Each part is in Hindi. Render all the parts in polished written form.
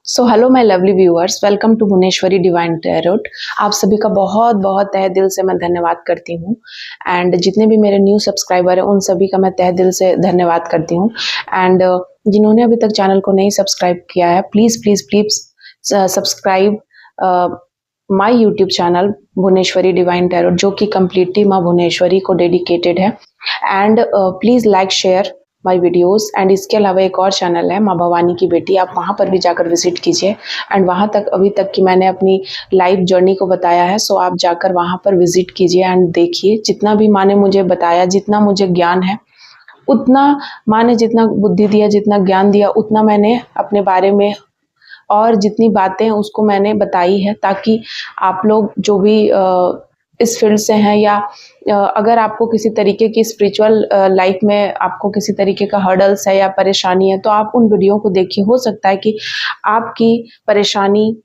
So hello my lovely viewers, welcome to Bhuvaneshwari divine tarot. आप सभी का बहुत बहुत तहे दिल से मैं धन्यवाद करती हूँ। एंड जितने भी मेरे न्यू सब्सक्राइबर हैं उन सभी का मैं तहे दिल से धन्यवाद करती हूँ। एंड जिन्होंने अभी तक चैनल को नहीं सब्सक्राइब किया है, please please please subscribe my YouTube channel Bhuvaneshwari divine tarot, जो कि कम्प्लीटली माँ भुवनेश्वरी को डेडिकेटेड है। And please like share my videos. And इसके अलावा एक और चैनल है माँ भवानी की बेटी, आप वहाँ पर भी जाकर विजिट कीजिए। एंड वहाँ तक अभी तक की मैंने अपनी लाइफ जर्नी को बताया है, सो आप जाकर वहाँ पर विजिट कीजिए एंड देखिए। जितना भी माँ ने मुझे बताया, जितना मुझे ज्ञान है, उतना माँ ने जितना बुद्धि दिया, जितना ज्ञान दिया, उतना मैंने अपने बारे में और जितनी बातें उसको मैंने बताई है, ताकि आप लोग जो भी इस फील्ड से हैं या अगर आपको किसी तरीके की स्पिरिचुअल लाइफ में आपको किसी तरीके का हर्डल्स है या परेशानी है, तो आप उन वीडियो को देखिए। हो सकता है कि आपकी परेशानी,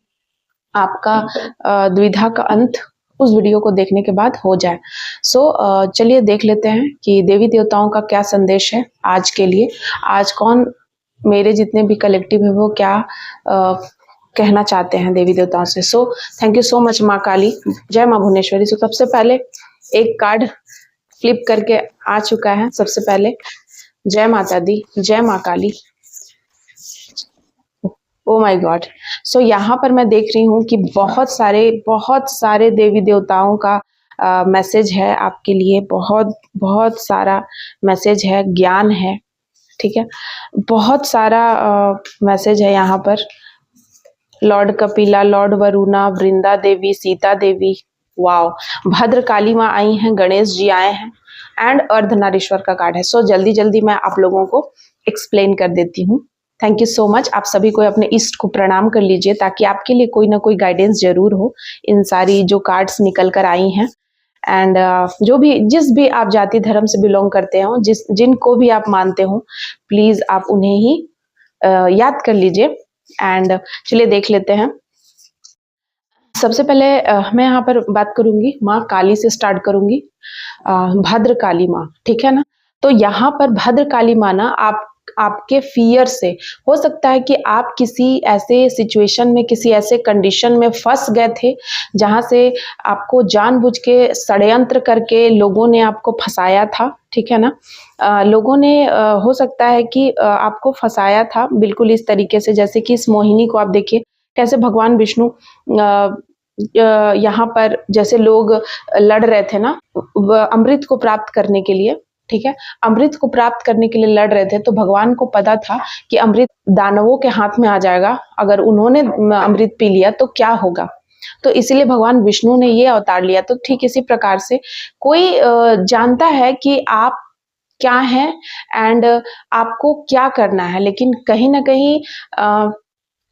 आपका द्विधा का अंत उस वीडियो को देखने के बाद हो जाए। सो चलिए देख लेते हैं कि देवी देवताओं का क्या संदेश है आज के लिए। आज कौन, मेरे जितने भी कलेक्टिव है, वो क्या कहना चाहते हैं देवी देवताओं से। सो थैंक यू सो मच माँ काली, जय माँ भुवनेश्वरी। सो सबसे पहले एक कार्ड फ्लिप करके आ चुका है। सबसे पहले जय माता दी, जय माँ काली। Oh my God. सो यहाँ पर मैं देख रही हूँ कि बहुत सारे देवी देवताओं का मैसेज है आपके लिए। बहुत बहुत सारा मैसेज है, ज्ञान है, ठीक है। बहुत सारा मैसेज है यहाँ पर। Lord Kapila, Lord Varuna, Vrinda Devi, Sita Devi, wow, भद्र काली माँ आई हैं, गणेश जी आए हैं एंड अर्धनारीश्वर का कार्ड है। सो जल्दी जल्दी मैं आप लोगों को एक्सप्लेन कर देती हूँ। Thank you so much. आप सभी को अपने इष्ट को प्रणाम कर लीजिए, ताकि आपके लिए कोई ना कोई गाइडेंस जरूर हो इन सारी जो कार्ड्स निकल कर आई हैं। एंड जो भी, जिस भी आप जाति धर्म से बिलोंग करते हो, जिनको भी आप मानते हो, प्लीज आप उन्हें ही याद कर लीजिए। एंड चलिए देख लेते हैं। सबसे पहले मैं यहाँ पर बात करूंगी माँ काली से स्टार्ट करूंगी। भद्र काली माँ, ठीक है ना। तो यहाँ पर भद्र काली माँ ना आपके फियर से, हो सकता है कि आप किसी ऐसे सिचुएशन में, किसी ऐसे कंडीशन में फंस गए थे जहां से आपको जानबूझ के षड्यंत्र करके लोगों ने आपको फंसाया था, ठीक है ना। लोगों ने हो सकता है कि आपको फंसाया था बिल्कुल इस तरीके से, जैसे कि इस मोहिनी को आप देखिए कैसे भगवान विष्णु यहाँ पर जैसे लोग लड़ रहे थे ना अमृत को प्राप्त करने के लिए, ठीक है। अमृत को प्राप्त करने के लिए लड़ रहे थे, तो भगवान को पता था कि अमृत दानवों के हाथ में आ जाएगा, अगर उन्होंने अमृत पी लिया तो क्या होगा। तो इसीलिए भगवान विष्णु ने ये अवतार लिया। तो ठीक इसी प्रकार से कोई जानता है कि आप क्या हैं एंड आपको क्या करना है, लेकिन कहीं ना कहीं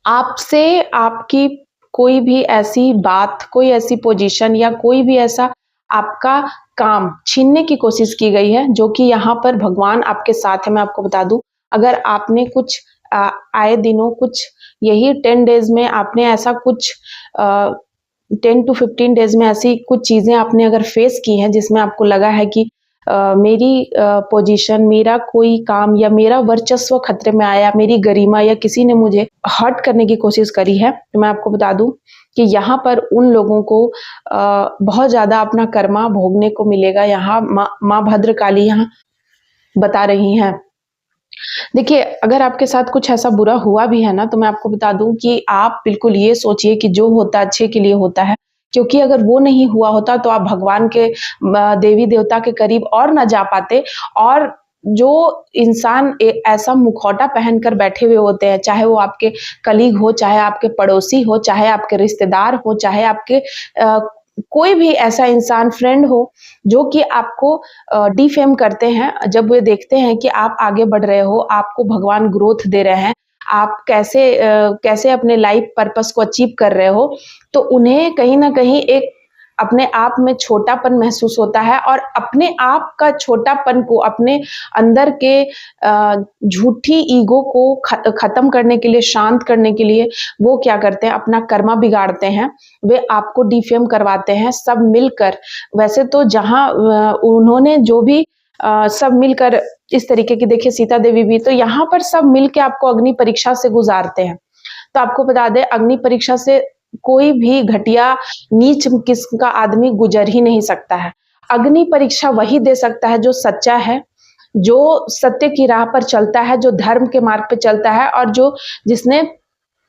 आपसे आपकी कोई भी ऐसी बात, कोई ऐसी पोजीशन या कोई भी ऐसा आपका काम छीनने की कोशिश की गई है, जो कि यहाँ पर भगवान आपके साथ है। मैं आपको बता दूं, अगर आपने कुछ आए दिनों कुछ यही 10 डेज में आपने ऐसा कुछ 10 to 15 डेज में ऐसी कुछ चीजें आपने अगर फेस की हैं जिसमें आपको लगा है कि मेरी पोजीशन, मेरा कोई काम या मेरा वर्चस्व खतरे में आया, मेरी गरिमा या किसी ने मुझे हर्ट करने की कोशिश करी है, तो मैं आपको बता दूं कि यहाँ पर उन लोगों को बहुत ज्यादा अपना कर्मा भोगने को मिलेगा। यहाँ माँ भद्रकाली यहाँ बता रही हैं। देखिए, अगर आपके साथ कुछ ऐसा बुरा हुआ भी है ना, तो मैं आपको बता दूं कि आप बिल्कुल ये सोचिए कि जो होता है अच्छे के लिए होता है, क्योंकि अगर वो नहीं हुआ होता तो आप भगवान के, देवी देवता के करीब और ना जा पाते। और जो इंसान ऐसा मुखौटा पहनकर बैठे हुए होते हैं, चाहे वो आपके कलीग हो, चाहे आपके पड़ोसी हो, चाहे आपके रिश्तेदार हो, चाहे आपके कोई भी ऐसा इंसान, फ्रेंड हो, जो कि आपको डिफेम करते हैं, जब वे देखते हैं कि आप आगे बढ़ रहे हो, आपको भगवान ग्रोथ दे रहे हैं, आप कैसे अपने लाइफ पर्पस को अचीव कर रहे हो, तो उन्हें कहीं ना कहीं एक अपने आप में छोटापन महसूस होता है। और अपने आप का छोटापन को, अपने अंदर के झूठी ईगो को खत्म करने के लिए, शांत करने के लिए वो क्या करते हैं, अपना कर्मा बिगाड़ते हैं। वे आपको डिफेम करवाते हैं सब मिलकर। वैसे तो जहां उन्होंने जो भी सब मिलकर इस तरीके की, देखिए सीता देवी भी, तो यहाँ पर सब मिलकर आपको अग्नि परीक्षा से गुजारते हैं, तो आपको बता दें अग्नि परीक्षा से कोई भी घटिया नीच किस्म का आदमी गुजर ही नहीं सकता है। अग्नि परीक्षा वही दे सकता है जो सच्चा है, जो सत्य की राह पर चलता है, जो धर्म के मार्ग पे चलता है और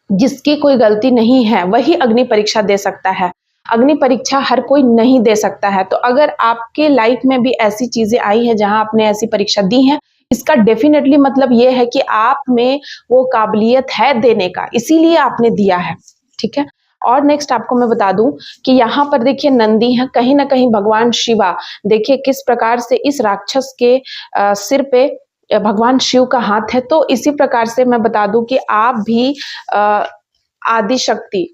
जिसकी कोई गलती नहीं है, वही अग्नि परीक्षा दे सकता है। अग्नि परीक्षा हर कोई नहीं दे सकता है। तो अगर आपके लाइफ में भी ऐसी चीजें आई है जहां आपने ऐसी परीक्षा दी है, इसका डेफिनेटली मतलब ये है कि आप में वो काबिलियत है देने का, इसीलिए आपने दिया है। ठीक है। और नेक्स्ट आपको मैं बता दूं कि यहाँ पर देखिए नंदी है, कहीं ना कहीं भगवान शिवा देखिए किस प्रकार से इस राक्षस के सिर पे भगवान शिव का हाथ है। तो इसी प्रकार से मैं बता दूं कि आप भी आदि शक्ति,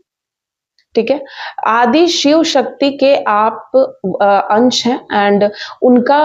ठीक है, आदि शिव शक्ति के आप अंश हैं एंड उनका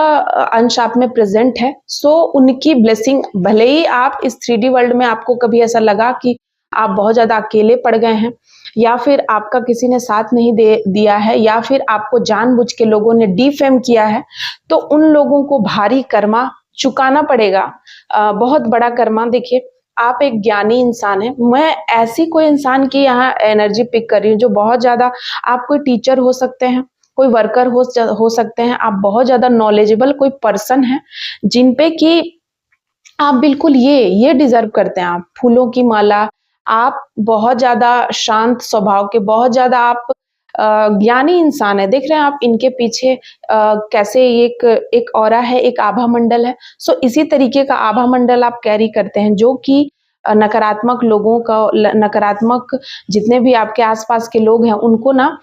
अंश आप में प्रेजेंट है। सो उनकी ब्लेसिंग, भले ही आप इस 3D वर्ल्ड में आपको कभी ऐसा लगा कि आप बहुत ज्यादा अकेले पड़ गए हैं या फिर आपका किसी ने साथ नहीं दिया है या फिर आपको जानबूझ के लोगों ने डिफेम किया है, तो उन लोगों को भारी कर्मा चुकाना पड़ेगा, बहुत बड़ा कर्मा। देखिए आप एक ज्ञानी इंसान है, मैं ऐसी कोई इंसान की यहाँ एनर्जी पिक कर रही हूँ जो बहुत ज्यादा, आप कोई टीचर हो सकते हैं, कोई वर्कर हो सकते हैं, आप बहुत ज्यादा नॉलेजेबल कोई पर्सन है जिन पे कि आप बिल्कुल ये डिजर्व करते हैं। आप फूलों की माला, आप बहुत ज्यादा शांत स्वभाव के, बहुत ज्यादा आप ज्ञानी इंसान है। देख रहे हैं आप इनके पीछे कैसे एक ऑरा है, एक आभा मंडल है। सो इसी तरीके का आभा मंडल आप कैरी करते हैं जो कि नकारात्मक लोगों का, नकारात्मक जितने भी आपके आसपास के लोग हैं उनको ना,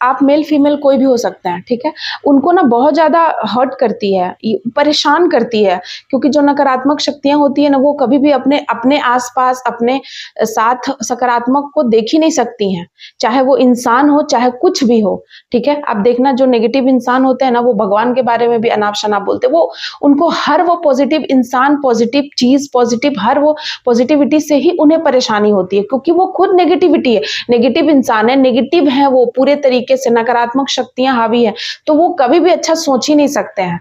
आप मेल फीमेल कोई भी हो सकते हैं, ठीक है, उनको ना बहुत ज्यादा हर्ट करती है, परेशान करती है, क्योंकि जो नकारात्मक शक्तियां होती है ना वो कभी भी अपने आसपास अपने साथ सकारात्मक को देख ही नहीं सकती हैं, चाहे वो इंसान हो चाहे कुछ भी हो। ठीक है, आप देखना जो नेगेटिव इंसान होते हैं ना वो भगवान के बारे में भी अनाप शनाप बोलते हैं, वो उनको हर वो पॉजिटिव इंसान, पॉजिटिव चीज, पॉजिटिव हर वो पॉजिटिविटी से ही उन्हें परेशानी होती है, क्योंकि वो खुद नेगेटिविटी है, नेगेटिव इंसान है, नेगेटिव है, वो पूरे तरीके से नकारात्मक शक्तियां हावी है, तो वो कभी भी अच्छा सोच ही नहीं सकते हैं।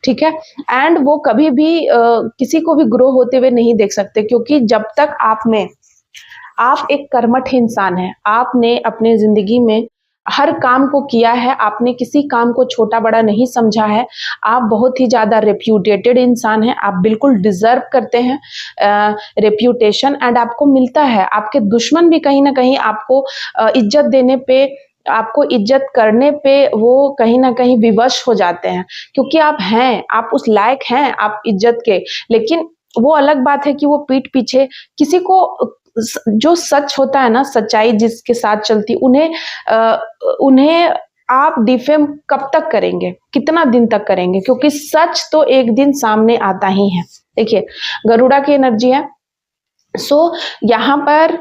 ठीक है, एंड वो कभी भी किसी को भी ग्रो होते हुए नहीं देख सकते, क्योंकि जब तक आप एक कर्मठ इंसान है, आपने अपने जिंदगी में हर काम को किया है, आपने किसी काम को छोटा बड़ा नहीं समझा है, आप बहुत ही ज्यादा रेप्यूटेटेड इंसान हैं, आप बिल्कुल डिजर्व करते हैं रेप्यूटेशन एंड आपको मिलता है। आपके दुश्मन भी कहीं ना कहीं आपको इज्जत देने पे, आपको इज्जत करने पे वो कहीं ना कहीं विवश हो जाते हैं, क्योंकि आप हैं, आप उस लायक हैं आप इज्जत के। लेकिन वो अलग बात है कि वो पीठ पीछे किसी को, जो सच होता है ना, सच्चाई जिसके साथ चलती, उन्हें आप डिफेम कब तक करेंगे, कितना दिन तक करेंगे, क्योंकि सच तो एक दिन सामने आता ही है। देखिए गरुड़ा की एनर्जी है। सो यहाँ पर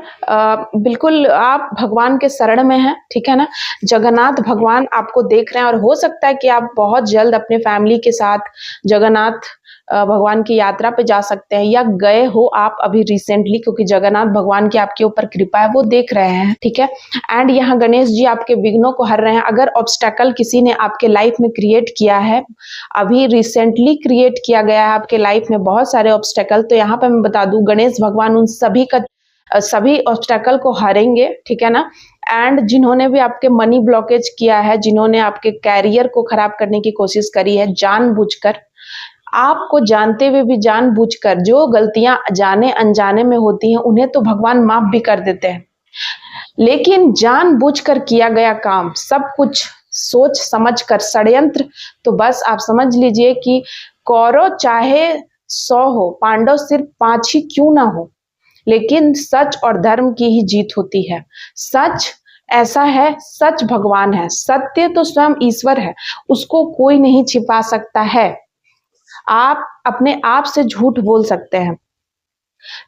बिल्कुल आप भगवान के शरण में हैं, ठीक है ना, जगन्नाथ भगवान आपको देख रहे हैं और हो सकता है कि आप बहुत जल्द अपने फैमिली के साथ जगन्नाथ भगवान की यात्रा पे जा सकते हैं, या गए हो आप अभी रिसेंटली, क्योंकि जगन्नाथ भगवान की आपके ऊपर कृपा है, वो देख रहे हैं। ठीक है, एंड यहाँ गणेश जी आपके विघ्नों को हर रहे हैं। अगर ऑब्स्टेकल किसी ने आपके लाइफ में क्रिएट किया है, अभी रिसेंटली क्रिएट किया गया है आपके लाइफ में बहुत सारे ऑब्स्टेकल, तो यहाँ पे मैं बता दूं गणेश भगवान उन सभी ऑब्स्टेकल को हारेंगे। ठीक है ना, एंड जिन्होंने भी आपके मनी ब्लॉकेज किया है, जिन्होंने आपके कैरियर को खराब करने की कोशिश करी है जानबूझकर, आपको जानते हुए भी जानबूझकर, जो गलतियां जाने अनजाने में होती हैं उन्हें तो भगवान माफ भी कर देते हैं, लेकिन जानबूझकर किया गया काम, सब कुछ सोच समझ कर षड्यंत्र, तो बस आप समझ लीजिए कि कौरव चाहे 100 हो, पांडव सिर्फ 5 ही क्यों ना हो, लेकिन सच और धर्म की ही जीत होती है। सच ऐसा है, सच भगवान है, सत्य तो स्वयं ईश्वर है, उसको कोई नहीं छिपा सकता है। आप अपने आप से झूठ बोल सकते हैं,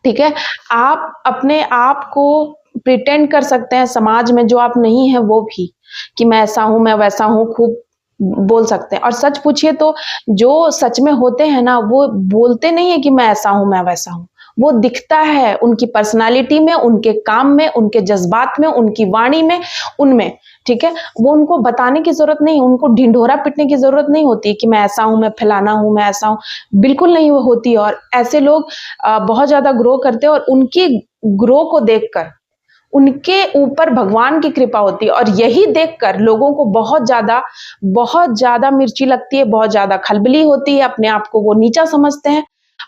ठीक है, आप अपने आप को प्रिटेंड कर सकते हैं समाज में जो आप नहीं है, वो भी कि मैं ऐसा हूं, मैं वैसा हूं, खूब बोल सकते हैं। और सच पूछिए तो जो सच में होते हैं ना, वो बोलते नहीं है कि मैं ऐसा हूं, मैं वैसा हूं, वो दिखता है उनकी पर्सनालिटी में, उनके काम में, उनके जज्बात में, उनकी वाणी में, उनमें। ठीक है, वो उनको बताने की जरूरत नहीं, उनको ढिंढोरा पिटने की जरूरत नहीं होती कि मैं ऐसा हूं, मैं फलाना हूं, मैं ऐसा हूं, बिल्कुल नहीं होती। और ऐसे लोग बहुत ज्यादा ग्रो करते हैं और उनकी ग्रो को देखकर उनके ऊपर भगवान की कृपा होती है, और यही देखकर लोगों को बहुत ज्यादा मिर्ची लगती है, बहुत ज्यादा खलबली होती है, अपने आप को वो नीचा समझते हैं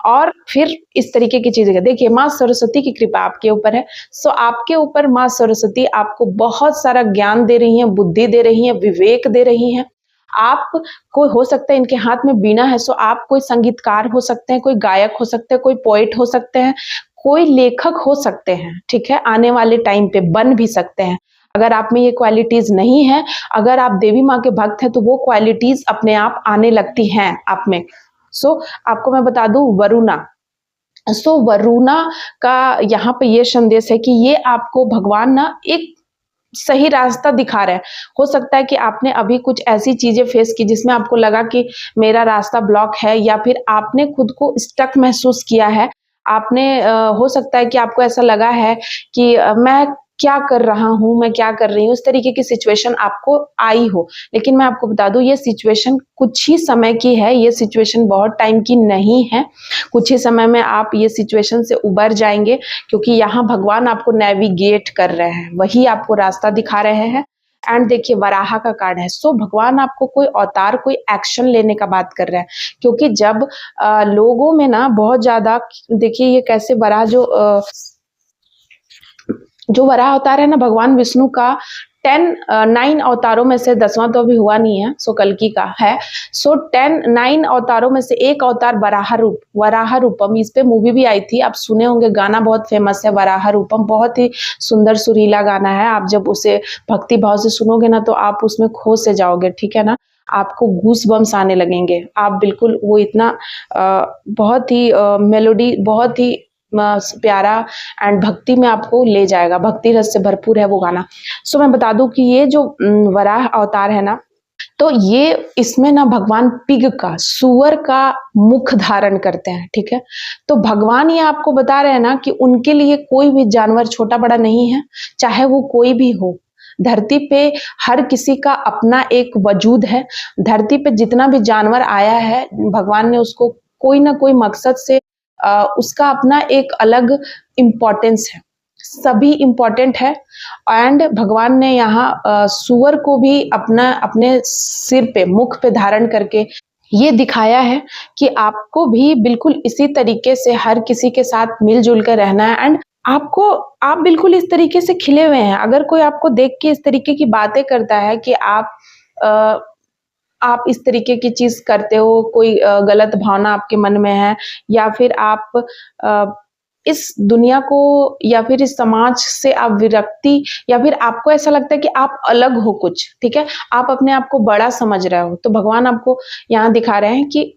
और फिर इस तरीके की चीजें। देखिए, माँ सरस्वती की कृपा आपके ऊपर है। सो आपके ऊपर माँ सरस्वती आपको बहुत सारा ज्ञान दे रही है, बुद्धि दे रही है, विवेक दे रही है। आप कोई हो सकता है इनके हाथ में बीना है, सो आप कोई संगीतकार हो सकते हैं, कोई गायक हो सकते हैं, कोई पोएट हो सकते हैं, कोई लेखक हो सकते हैं, ठीक है, आने वाले टाइम पे बन भी सकते हैं। अगर आप में ये क्वालिटीज नहीं है, अगर आप देवी माँ के भक्त हैं, तो वो क्वालिटीज अपने आप आने लगती हैं आप में। आपको मैं बता दूं, वरुणा, वरुणा का यहाँ पे ये संदेश है कि ये आपको भगवान ना एक सही रास्ता दिखा रहे हैं। हो सकता है कि आपने अभी कुछ ऐसी चीजें फेस की जिसमें आपको लगा कि मेरा रास्ता ब्लॉक है, या फिर आपने खुद को स्टक महसूस किया है। आपने हो सकता है कि आपको ऐसा लगा है कि मैं क्या कर रहा हूं, मैं क्या कर रही हूँ, इस तरीके की सिचुएशन आपको आई हो। लेकिन मैं आपको बता दूं, ये सिचुएशन कुछ ही समय की है, ये सिचुएशन बहुत टाइम की नहीं है। कुछ ही समय में आप ये सिचुएशन से उबर जाएंगे, क्योंकि यहाँ भगवान आपको नेविगेट कर रहे हैं, वही आपको रास्ता दिखा रहे हैं। एंड देखिए, वराह का कार्ड है। भगवान आपको कोई अवतार, कोई एक्शन लेने का बात कर रहे हैं, क्योंकि जब लोगों में ना बहुत ज्यादा, देखिए ये कैसे वराह, जो वराह अवतार है ना भगवान विष्णु का 9 अवतारों में से 10वां तो अभी हुआ नहीं है, कल्कि का है। 9 अवतारों में से एक अवतार वराह रूपम, इस पे मूवी भी आई थी, आप सुने होंगे, गाना बहुत फेमस है वराह रूपम, बहुत ही सुंदर सुरीला गाना है। आप जब उसे भक्ति भाव से सुनोगे ना, तो आप उसमें खो से जाओगे, ठीक है ना, आपको गूस बम्स आने लगेंगे। आप बिल्कुल वो इतना बहुत ही मेलोडी, बहुत ही प्यारा एंड भक्ति में आपको ले जाएगा, भक्ति रस से भरपूर है वो गाना। मैं बता दूं कि ये जो वराह अवतार है ना, तो ये इसमें ना भगवान पिग का, सुअर का मुख धारण करते हैं, ठीक है। तो भगवान ये आपको बता रहे हैं ना कि उनके लिए कोई भी जानवर छोटा बड़ा नहीं है, चाहे वो कोई भी हो। धरती पे हर किसी का अपना एक वजूद है। धरती पे जितना भी जानवर आया है, भगवान ने उसको कोई ना कोई मकसद से उसका अपना एक अलग इम्पोर्टेंस है, सभी इम्पोर्टेंट है। एंड भगवान ने यहाँ सुअर को भी अपने सिर पे, मुख पे धारण करके ये दिखाया है कि आपको भी बिल्कुल इसी तरीके से हर किसी के साथ मिलजुल कर रहना है। एंड आप बिल्कुल इस तरीके से खिले हुए हैं। अगर कोई आपको देख के इस तरीके की बातें करता है कि आप इस तरीके की चीज करते हो, कोई गलत भावना आपके मन में है, या फिर आप इस दुनिया को या फिर इस समाज से आप विरक्ति, या फिर आपको ऐसा लगता है कि आप अलग हो कुछ, ठीक है, आप अपने आप को बड़ा समझ रहे हो, तो भगवान आपको यहाँ दिखा रहे हैं कि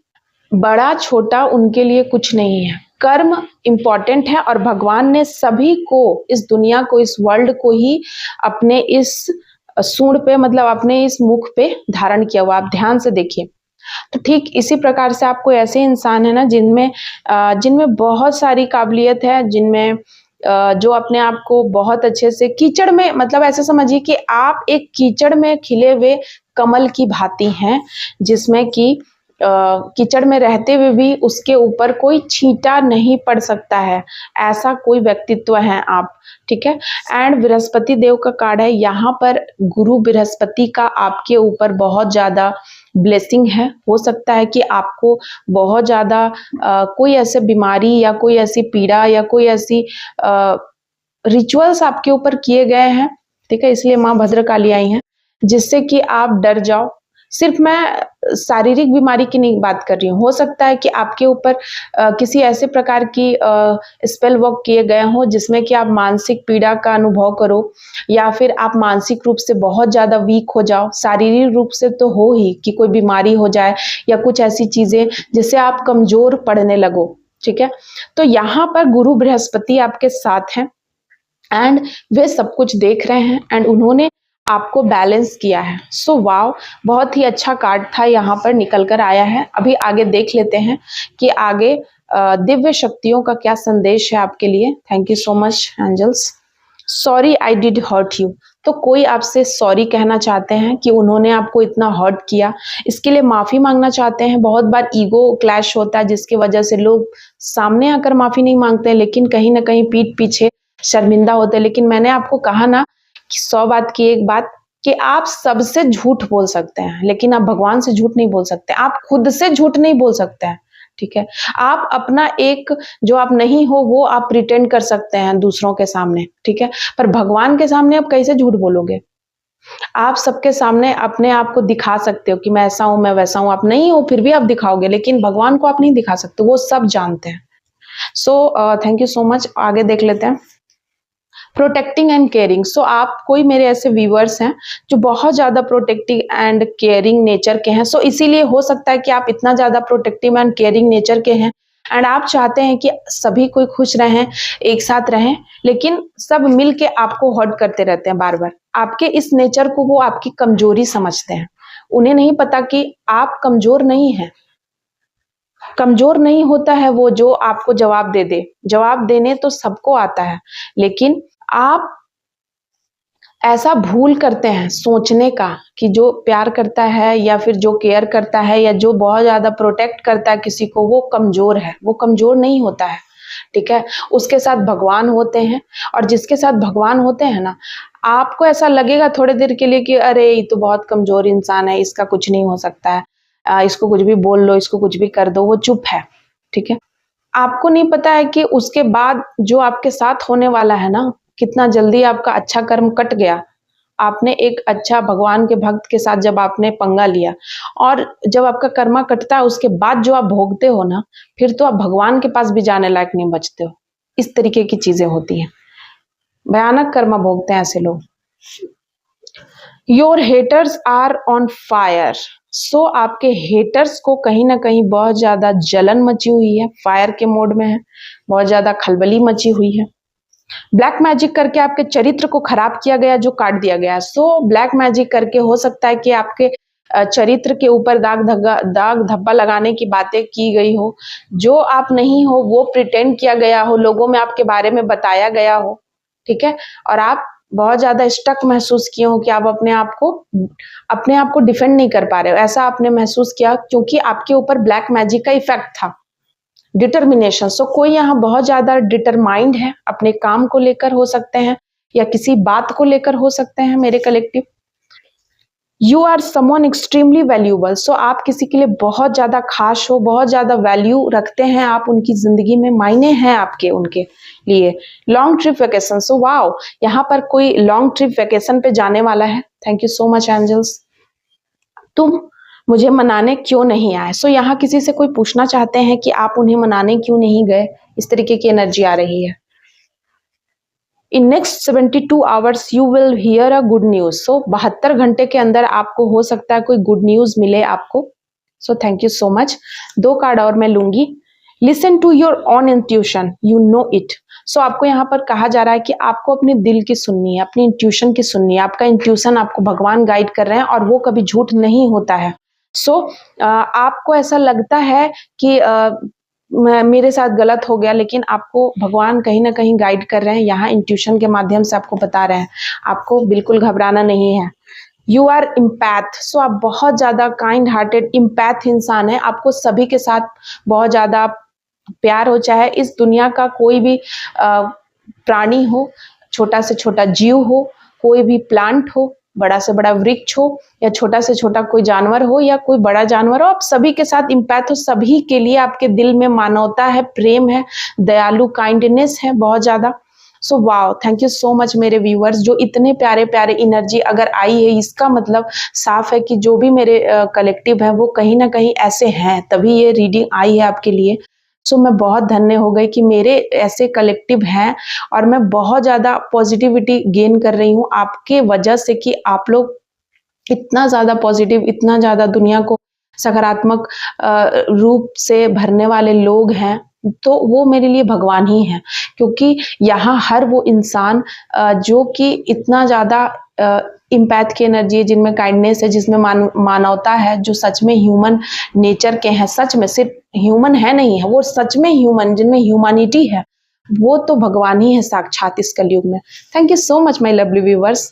बड़ा छोटा उनके लिए कुछ नहीं है। कर्म इंपॉर्टेंट है, और भगवान ने सभी को, इस दुनिया को, इस वर्ल्ड को ही अपने इस सूंड पे, मतलब अपने इस मुख पे धारण किया हुआ। आप ध्यान से देखिए। तो ठीक इसी प्रकार से आपको ऐसे इंसान है ना जिनमें बहुत सारी काबिलियत है, जिनमें जो अपने आप को बहुत अच्छे से कीचड़ में, मतलब ऐसे समझिए कि आप एक कीचड़ में खिले हुए कमल की भांति हैं, जिसमें कि कीचड़ में रहते हुए भी उसके ऊपर कोई छींटा नहीं पड़ सकता है, ऐसा कोई व्यक्तित्व है आप, ठीक है। एंड बृहस्पति देव का कार्ड है। यहाँ पर गुरु बृहस्पति का आपके ऊपर बहुत ज्यादा ब्लेसिंग है। हो सकता है कि आपको बहुत ज्यादा कोई ऐसे बीमारी या कोई ऐसी पीड़ा या कोई ऐसी रिचुअल्स आपके ऊपर किए गए हैं, ठीक है, इसलिए माँ भद्रकाली आई हैं, जिससे कि आप डर जाओ। सिर्फ मैं शारीरिक बीमारी की नहीं बात कर रही हूँ, हो सकता है कि आपके ऊपर किसी ऐसे प्रकार की स्पेल वर्क किए गए हों जिसमें कि आप मानसिक पीड़ा का अनुभव करो, या फिर आप मानसिक रूप से बहुत ज्यादा वीक हो जाओ। शारीरिक रूप से तो हो ही, कि कोई बीमारी हो जाए या कुछ ऐसी चीजें जिससे आप कमजोर पड़ने लगो, ठीक है। तो यहाँ पर गुरु बृहस्पति आपके साथ हैं, एंड वे सब कुछ देख रहे हैं, एंड उन्होंने आपको बैलेंस किया है। वाव, बहुत ही अच्छा कार्ड था, यहाँ पर निकल कर आया है। अभी आगे देख लेते हैं कि आगे दिव्य शक्तियों का क्या संदेश है आपके लिए। Thank you so much angels. Sorry I did hurt you. तो कोई आपसे सॉरी कहना चाहते हैं कि उन्होंने आपको इतना हर्ट किया, इसके लिए माफी मांगना चाहते हैं। बहुत बार ईगो क्लैश होता है, जिसकी वजह से लोग सामने आकर माफी नहीं मांगते हैं, लेकिन कहीं ना कहीं पीठ पीछे शर्मिंदा होते हैं। लेकिन मैंने आपको कहा ना कि 100 बात की एक बात, कि आप सबसे झूठ बोल सकते हैं लेकिन आप भगवान से झूठ नहीं बोल सकते, आप खुद से झूठ नहीं बोल सकते हैं, ठीक है। आप अपना एक जो आप नहीं हो वो आप प्रिटेंड कर सकते हैं दूसरों के सामने, ठीक है, पर भगवान के सामने आप कैसे झूठ बोलोगे? आप सबके सामने अपने आप को दिखा सकते हो कि मैं ऐसा हूं, मैं वैसा हूं, आप नहीं हो फिर भी आप दिखाओगे, लेकिन भगवान को आप नहीं दिखा सकते, वो सब जानते हैं। सो थैंक यू सो मच। आगे देख लेते हैं, प्रोटेक्टिंग एंड केयरिंग। सो आप कोई मेरे ऐसे व्यूअर्स हैं जो बहुत ज्यादा प्रोटेक्टिव एंड केयरिंग नेचर के हैं। सो इसीलिए हो सकता है कि आप इतना ज्यादा प्रोटेक्टिव एंड केयरिंग नेचर के हैं एंड आप चाहते हैं कि सभी कोई खुश रहें, एक साथ रहें, लेकिन सब मिल के आपको हर्ट करते रहते हैं बार बार। आपके इस नेचर को वो आपकी कमजोरी समझते हैं। उन्हें नहीं पता कि आप कमजोर नहीं हैं। कमजोर नहीं होता है वो जो आपको जवाब दे दे। जवाब देने तो सबको आता है, लेकिन आप ऐसा भूल करते हैं सोचने का कि जो प्यार करता है या फिर जो केयर करता है या जो बहुत ज्यादा प्रोटेक्ट करता है किसी को, वो कमजोर है। वो कमजोर नहीं होता है, ठीक है। उसके साथ भगवान होते हैं, और जिसके साथ भगवान होते हैं ना, आपको ऐसा लगेगा थोड़ी देर के लिए कि अरे ये तो बहुत कमजोर इंसान है, इसका कुछ नहीं हो सकता है, इसको कुछ भी बोल लो, इसको कुछ भी कर दो, वो चुप है, ठीक है। आपको नहीं पता है कि उसके बाद जो आपके साथ होने वाला है ना, कितना जल्दी आपका अच्छा कर्म कट गया। आपने एक अच्छा भगवान के भक्त के साथ जब आपने पंगा लिया, और जब आपका कर्मा कटता है उसके बाद जो आप भोगते हो ना, फिर तो आप भगवान के पास भी जाने लायक नहीं बचते हो। इस तरीके की चीजें होती हैं, भयानक कर्मा भोगते हैं ऐसे लोग। Your haters are on fire. So आपके हेटर्स को कहीं ना कहीं बहुत ज्यादा जलन मची हुई है, फायर के मोड में है, बहुत ज्यादा खलबली मची हुई है। ब्लैक मैजिक करके आपके चरित्र को खराब किया गया, जो काट दिया गया। सो ब्लैक मैजिक करके हो सकता है कि आपके चरित्र के ऊपर दाग धब्बा लगाने की बातें की गई हो, जो आप नहीं हो वो प्रिटेंड किया गया हो, लोगों में आपके बारे में बताया गया हो, ठीक है, और आप बहुत ज्यादा स्टक महसूस किए हो कि आप अपने आप को डिफेंड नहीं कर पा रहे हो। ऐसा आपने महसूस किया क्योंकि आपके ऊपर ब्लैक मैजिक का इफेक्ट था। डिटर्मिनेशन। सो कोई यहाँ बहुत ज्यादा डिटरमाइंड है, अपने काम को लेकर हो सकते हैं या किसी बात को लेकर हो सकते हैं मेरे collective. You are someone extremely valuable. So आप किसी के लिए बहुत ज्यादा खास हो, बहुत ज्यादा वैल्यू रखते हैं आप उनकी जिंदगी में, मायने हैं आपके उनके लिए। Long trip vacation. So wow, यहाँ पर कोई लॉन्ग ट्रिप वेकेशन पे जाने वाला है। Thank you so much angels. तुम मुझे मनाने क्यों नहीं आए। सो यहाँ किसी से कोई पूछना चाहते हैं कि आप उन्हें मनाने क्यों नहीं गए, इस तरीके की एनर्जी आ रही है। In next 72 hours you will hear a good news. So 72 घंटे के अंदर आपको हो सकता है कोई गुड न्यूज मिले आपको। So thank you so much. 2 card और मैं लूंगी। Listen to your own intuition, you know it. So आपको यहाँ पर कहा जा रहा है कि आपको अपने दिल की सुननी है, अपनी इंट्यूशन की सुननी है। आपका इंट्यूशन आपको भगवान गाइड कर रहे हैं और वो कभी झूठ नहीं होता है। सो आपको ऐसा लगता है कि मेरे साथ गलत हो गया, लेकिन आपको भगवान कहीं ना कहीं गाइड कर रहे हैं, यहाँ इंट्यूशन के माध्यम से आपको बता रहे हैं, आपको बिल्कुल घबराना नहीं है। You are empath. सो आप बहुत ज्यादा काइंड हार्टेड इम्पैथ इंसान है। आपको सभी के साथ बहुत ज्यादा प्यार हो, चाहे इस दुनिया का कोई भी प्राणी हो, छोटा से छोटा जीव हो, कोई भी प्लांट हो, बड़ा से बड़ा वृक्ष हो, या छोटा से छोटा कोई जानवर हो या कोई बड़ा जानवर हो, आप सभी के साथ इम्पैथ हो। सभी के लिए आपके दिल में मानवता है, प्रेम है, दयालु काइंडनेस है बहुत ज्यादा। So wow, thank you so much मेरे व्यूअर्स, जो इतने प्यारे प्यारे एनर्जी अगर आई है, इसका मतलब साफ है कि जो भी मेरे कलेक्टिव है वो कहीं ना कहीं ऐसे हैं, तभी ये रीडिंग आई है आपके लिए। सो मैं बहुत धन्य हो गई कि मेरे ऐसे कलेक्टिव हैं, और मैं बहुत ज्यादा पॉजिटिविटी गेन कर रही हूँ आपके वजह से, कि आप लोग इतना ज्यादा पॉजिटिव, इतना ज्यादा दुनिया को सकारात्मक रूप से भरने वाले लोग हैं, तो वो मेरे लिए भगवान ही हैं। क्योंकि यहाँ हर वो इंसान जो कि इतना ज्यादा इम्पैथ की एनर्जी है, जिनमें काइंडनेस है, जिसमें मानवता है, जो सच में ह्यूमन नेचर के हैं, सच में सिर्फ ह्यूमन है नहीं है, वो सच में ह्यूमन, जिनमें ह्यूमैनिटी है, वो तो भगवान ही है साक्षात इस कलयुग में। Thank you so much my lovely viewers.